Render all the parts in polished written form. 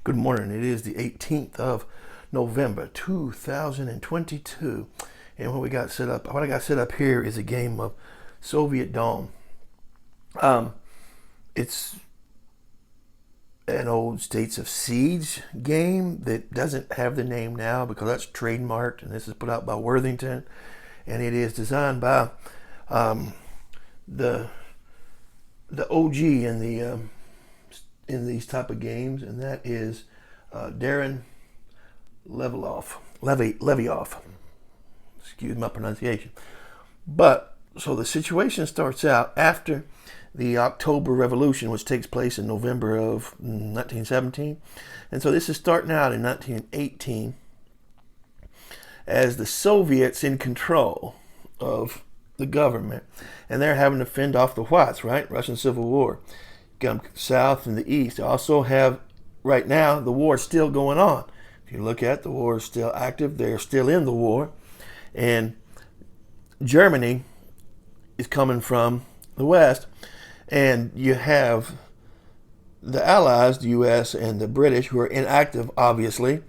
Good morning. It is the 18th of November 2022. And what I got set up here is a game of Soviet Dome. It's an old States of Siege game that doesn't have the name now because that's trademarked, and this is put out by Worthington, and it is designed by the OG in these type of games, and that is Darren Levioff. Excuse my pronunciation. But so the situation starts out after the October Revolution, which takes place in November of 1917, and so this is starting out in 1918 as the Soviets in control of the government, and they're having to fend off the whites, right? Russian Civil War. Got them south and the east. They also have, right now, the war is still going on. If you look at the war is still active. They're still in the war. And Germany is coming from the west. And you have the Allies, the U.S. and the British, who are inactive, obviously,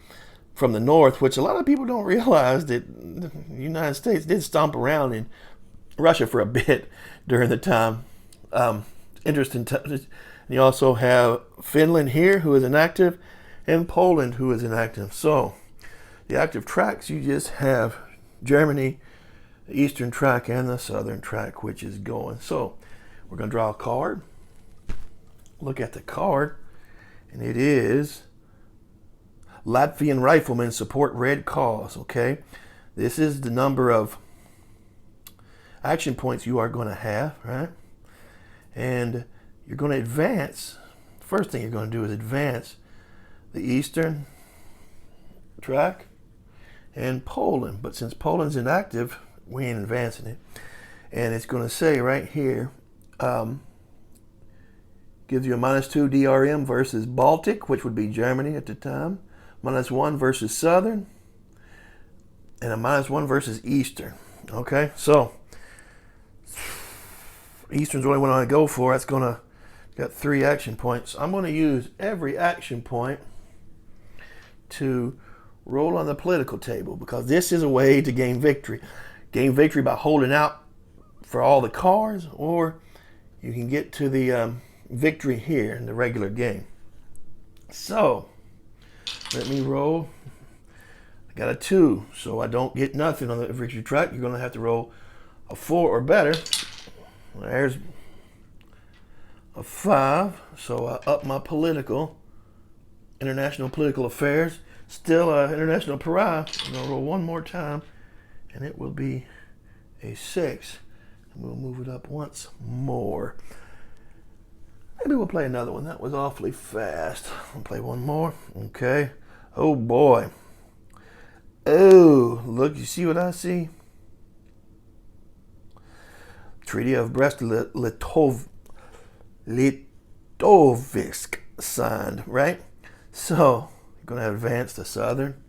from the north, which a lot of people don't realize that the United States did stomp around in Russia for a bit during the time. Interesting. You also have Finland here, who is inactive, and Poland, who is inactive. So the active tracks, you just have Germany, the eastern track, and the southern track, which is going. So we're going to draw a card. Look at the card, and it is Latvian Riflemen Support Red Cause. Okay, this is the number of action points you are going to have, right? And you're going to advance. First thing you're going to do is advance the eastern track and Poland. But since Poland's inactive, we ain't advancing it. And it's going to say right here, gives you a -2 DRM versus Baltic, which would be Germany at the time, -1 versus Southern, and a -1 versus Eastern. Okay, so Eastern's the only one I want to go for. That's going to got 3 action points. I'm going to use every action point to roll on the political table, because this is a way to gain victory. Gain victory by holding out for all the cards, or you can get to the victory here in the regular game. So let me roll. I got a 2, so I don't get nothing on the victory track. You're going to have to roll a 4 or better. There's a 5, so I up my international political affairs. Still international pariah. I'm going to roll one more time, and it will be a 6. And we'll move it up once more. Maybe we'll play another one. That was awfully fast. I'll play one more. Okay. Oh, boy. Oh, look, you see what I see? Treaty of Brest-Litovsk signed, right? So you're going to advance the southern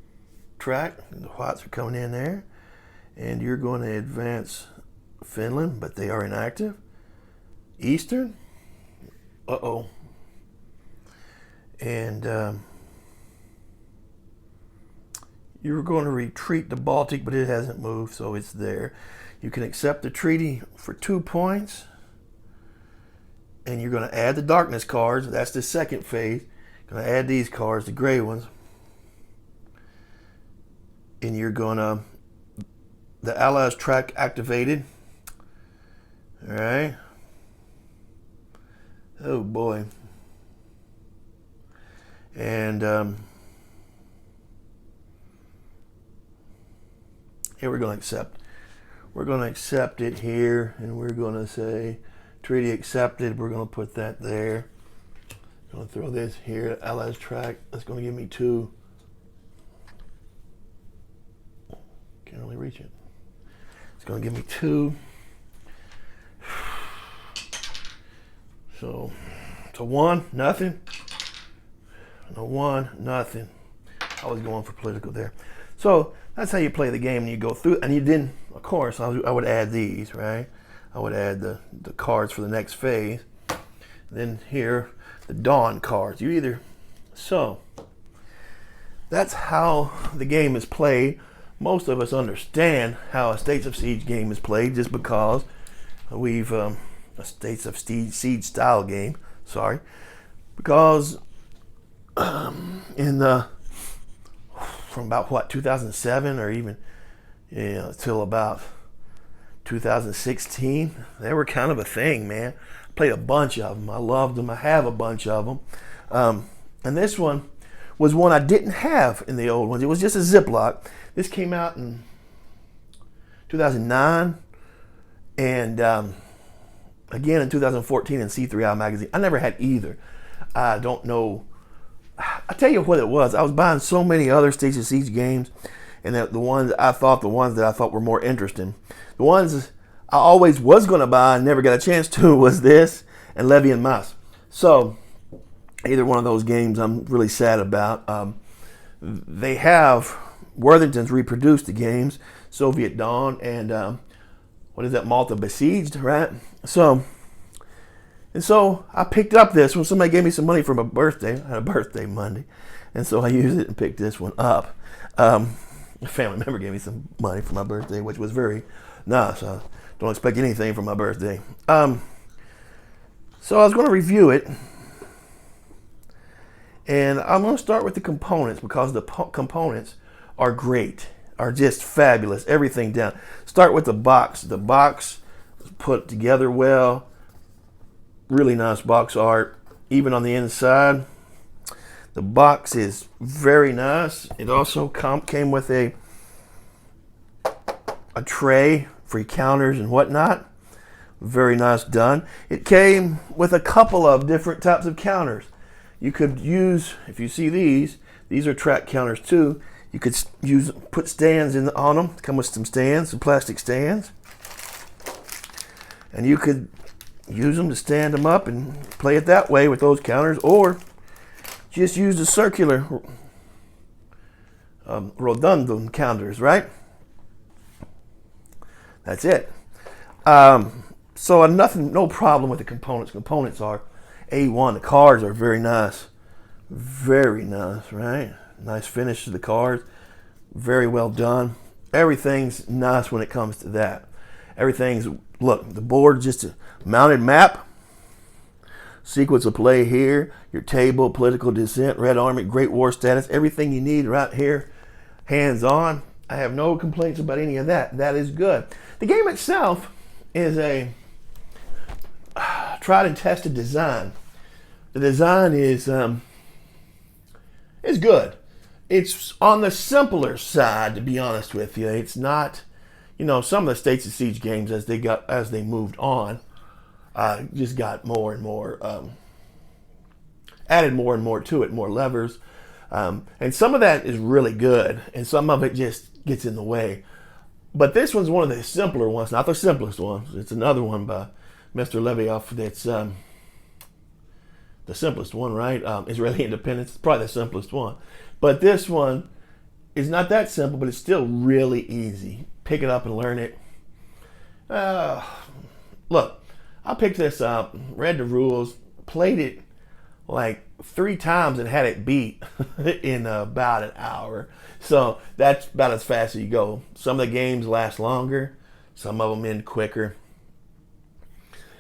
track. The whites are coming in there. And you're going to advance Finland, but they are inactive. Eastern. Uh-oh. And you're going to retreat the Baltic, but it hasn't moved, so it's there. You can accept the treaty for 2 points. And you're going to add the darkness cards. That's the second phase. You're going to add these cards, the gray ones. And you're going to, the Allies track activated. All right. Oh boy. And here we're going to accept. We're going to accept it here, and we're going to say treaty accepted. We're going to put that there. I'm going to throw this here, Allies track. That's going to give me 2. Can't really reach it. It's going to give me 2. So, it's a 1, nothing. And a 1, nothing. I was going for political there. So that's how you play the game, and you go through. And you didn't, of course, I would add these, right? I would add the cards for the next phase. Then here, the dawn cards. You either, so that's how the game is played. Most of us understand how a States of Siege game is played just because we've a States of Siege style game. Sorry, because in the from about what 2007 or even till about 2016, they were kind of a thing, man. I played a bunch of them. I loved them. I have a bunch of them. And this one was one I didn't have in the old ones. It was just a Ziploc. This came out in 2009 and again in 2014 in C3I magazine. I never had either. I don't know. I tell you what it was. I was buying so many other States of Siege games, and the ones that I thought were more interesting. The ones I always was going to buy and never got a chance to was this and Levy and Mouse. So either one of those games I'm really sad about. They have Worthington's reproduced the games, Soviet Dawn and what is that, Malta Besieged, right? So I picked up this when somebody gave me some money for my birthday. I had a birthday Monday, and so I used it and picked this one up. A family member gave me some money for my birthday, which was very nice. I don't expect anything for my birthday. So I was going to review it, and I'm going to start with the components because the components are great, are just fabulous. Everything down. Start with the box. The box was put together well. Really nice box art, even on the inside. The box is very nice. It also came with a tray for your counters and whatnot. Very nice done. It came with a couple of different types of counters. You could use, if you see these are track counters too. You could put stands on them. Come with some stands, some plastic stands, and you could use them to stand them up and play it that way with those counters, or just use the circular Rotundo counters, right? That's it. So no problem with the components. Components are A1. The cards are very nice. Very nice, right? Nice finish to the cards. Very well done. Everything's nice when it comes to that. Look, the board just a mounted map. Sequence of play here. Your table, political dissent, Red Army, Great War status. Everything you need right here. Hands on. I have no complaints about any of that. That is good. The game itself is a tried and tested design. The design is good. It's on the simpler side, to be honest with you. It's not, some of the States of Siege games as they moved on, just got more and more, added more and more to it, more levers, and some of that is really good, and some of it just gets in the way. But this one's one of the simpler ones, not the simplest one. It's another one by Mr. Levioff that's the simplest one, right? Israeli Independence is probably the simplest one. But this one is not that simple, but it's still really easy. Pick it up and learn it. Look, I picked this up, read the rules, played it like 3 times and had it beat in about an hour. So that's about as fast as you go. Some of the games last longer, some of them end quicker.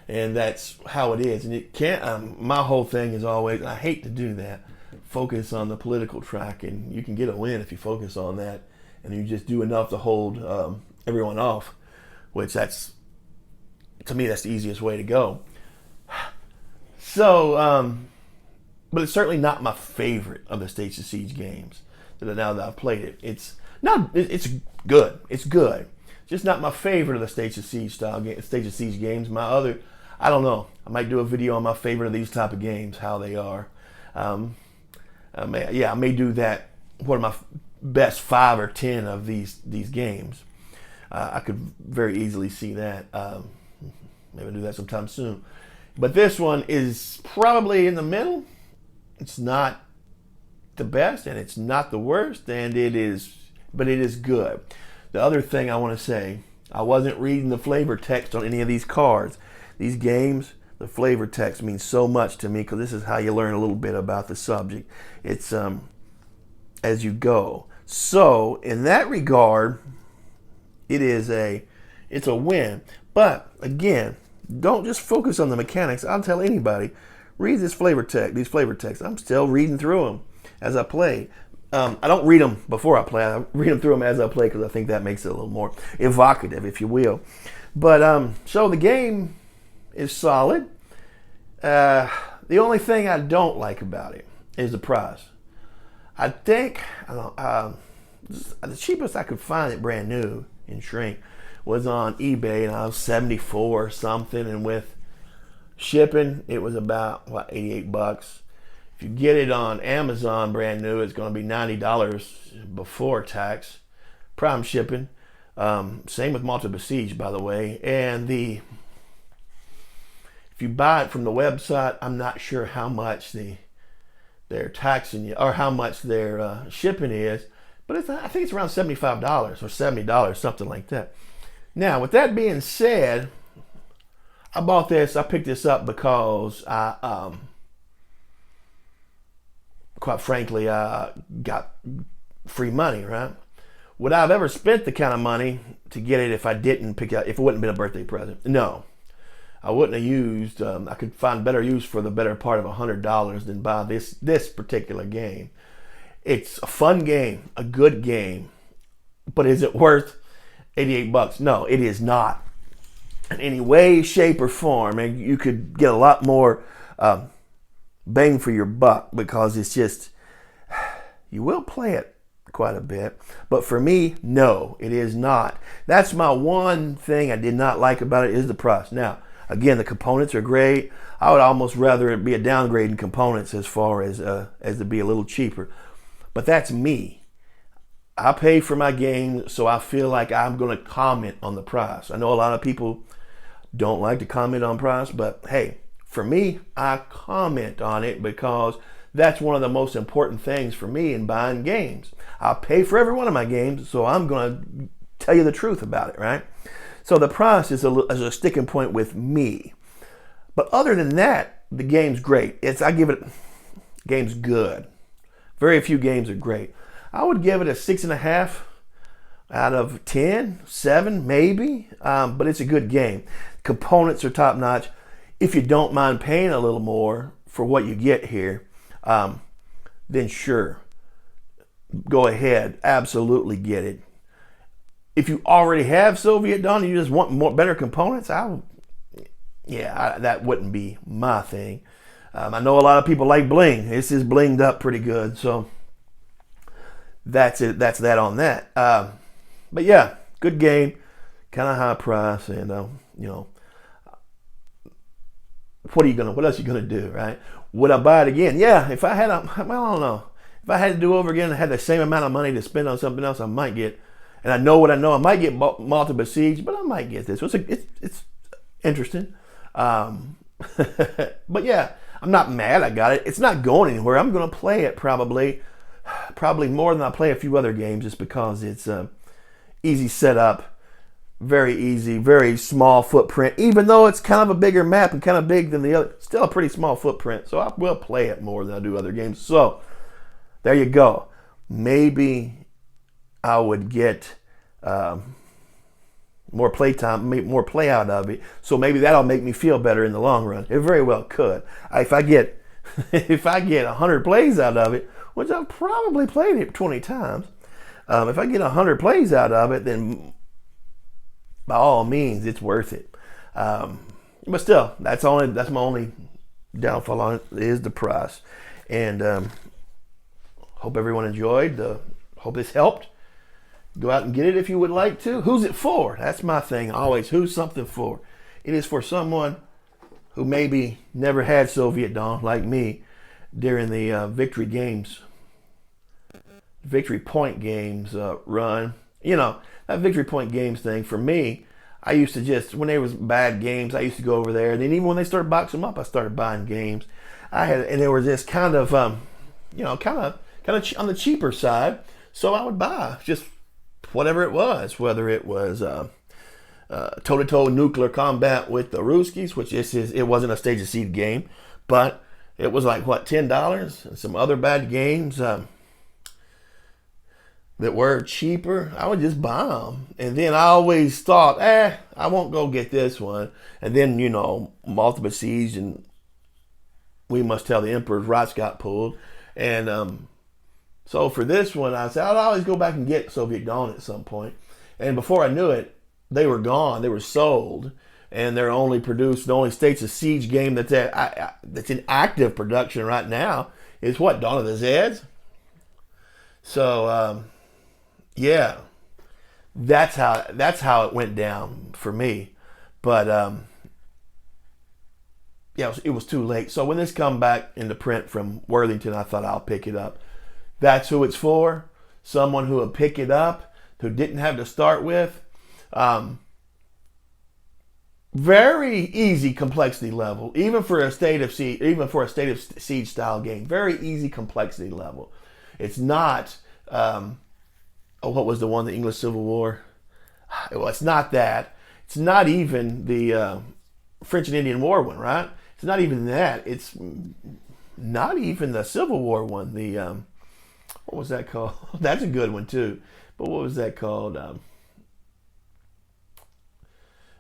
And that's how it is. And it can't, my whole thing is always, I hate to do that, focus on the political track, and you can get a win if you focus on that and you just do enough to hold everyone off, which to me, that's the easiest way to go. So, but it's certainly not my favorite of the States of Siege games now that I've played it. It's good. It's good. Just not my favorite of the States of Siege States of Siege games. My other, I don't know. I might do a video on my favorite of these type of games, how they are. I may do that. One of my best 5 or 10 of these games. I could very easily see that. Maybe I'll do that sometime soon. But this one is probably in the middle. It's not the best and it's not the worst, but it is good. The other thing I want to say, I wasn't reading the flavor text on any of these cards. These games, the flavor text means so much to me because this is how you learn a little bit about the subject. It's as you go. So in that regard, it's a win. But again, don't just focus on the mechanics. I'll tell anybody, read these flavor texts. I'm still reading through them as I play. I don't read them before I play. I read them through them as I play because I think that makes it a little more evocative, if you will. But so the game is solid. The only thing I don't like about it is the price. I think the cheapest I could find it brand new in shrink was on eBay, and I was $74 or something, and with shipping it was about $88. If you get it on Amazon brand new, it's going to be $90 before tax, prime shipping. Same with Malta Besiege, by the way. And if you buy it from the website, I'm not sure how much they're taxing you or how much their shipping is, but I think it's around $75 or $70, something like that. Now, with that being said, I picked this up because I, quite frankly, got free money, right? Would I have ever spent the kind of money to get it if if it wouldn't have been a birthday present? No. I wouldn't have used, I could find better use for the better part of $100 than buy this particular game. It's a fun game, a good game, but is it worth $88? No, it is not. In any way, shape, or form, and you could get a lot more bang for your buck because it's just, you will play it quite a bit, but for me, no, it is not. That's my one thing I did not like about it is the price. Now, again, the components are great. I would almost rather it be a downgrade in components as far as to be a little cheaper, but that's me. I pay for my game, so I feel like I'm going to comment on the price. I know a lot of people don't like to comment on price, but hey, for me, I comment on it because that's one of the most important things for me in buying games. I pay for every one of my games, so I'm going to tell you the truth about it, right? So the price is a sticking point with me. But other than that, the game's great. Game's good. Very few games are great. I would give it a 6.5 out of 10, 7 maybe, but it's a good game. Components are top notch. If you don't mind paying a little more for what you get here, then sure, go ahead, absolutely get it. If you already have Soviet Dawn and you just want better components, that wouldn't be my thing. I know a lot of people like bling. This is blinged up pretty good, so that's it. That's that on that. But yeah, good game, kind of high price, and what else are you gonna do, right? Would I buy it again? Yeah, if I had I don't know. If I had to do over again and had the same amount of money to spend on something else, I might get. And I know what I know. I might get Malta Besiege, but I might get this. It's interesting. But yeah, I'm not mad I got it. It's not going anywhere. I'm going to play it probably more than I play a few other games just because it's easy setup, very easy, very small footprint. Even though it's kind of a bigger map and kind of big than the other, still a pretty small footprint. So I will play it more than I do other games. So there you go. Maybe I would get more play time, more play out of it. So maybe that'll make me feel better in the long run. It very well could. If I get 100 plays out of it, which I've probably played it 20 times, if I get 100 plays out of it, then by all means, it's worth it. But still, that's my only downfall on it is the price. And hope everyone enjoyed. Hope this helped. Go out and get it if you would like to. Who's it for? That's my thing always. Who's something for? It is for someone who maybe never had Soviet Dawn like me during the Victory Point Games run. That Victory Point Games thing, for me, I used to just, when there was bad games, I used to go over there. And then even when they started boxing them up, I started buying games. And there was this kind of, kind of on the cheaper side. So I would buy just whatever it was, whether it was toe-to-toe nuclear combat with the Ruskies, which it wasn't a stage of seed game, but it was like $10, and some other bad games. that were cheaper, I would just buy them. And then I always thought, I won't go get this one. And then, multiple siege and we must tell the emperor's rights got pulled. And so for this one, I said, I'll always go back and get Soviet Dawn at some point. And before I knew it, they were gone. They were sold. And they're only produced, the only States of Siege game that's in active production right now is what? Dawn of the Zeds? So, yeah, that's how it went down for me. But, yeah, it was too late. So when this come back into print from Worthington, I thought I'll pick it up. That's who it's for. Someone who would pick it up, who didn't have to start with. Very easy complexity level, even for a State of Siege style game. Very easy complexity level. It's not. What was the one? The English Civil War. Well, it's not that. It's not even the French and Indian War one, right? It's not even that. It's not even the Civil War one. The what was that called? That's a good one too. But what was that called?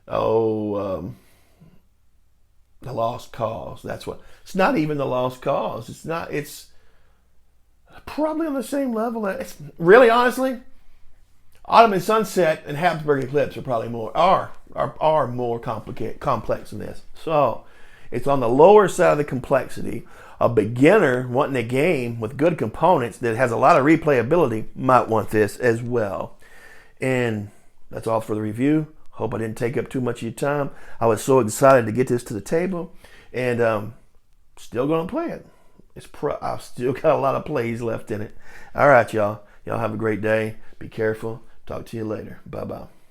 The Lost Cause. That's what. It's not even the Lost Cause. It's not. It's probably on the same level. It's really, honestly, Autumn and Sunset and Habsburg Eclipse are probably more complex than this. So it's on the lower side of the complexity. A beginner wanting a game with good components that has a lot of replayability might want this as well. And that's all for the review. Hope I didn't take up too much of your time. I was so excited to get this to the table, and still gonna play it. I've still got a lot of plays left in it. All right, y'all. Y'all have a great day. Be careful. Talk to you later. Bye-bye.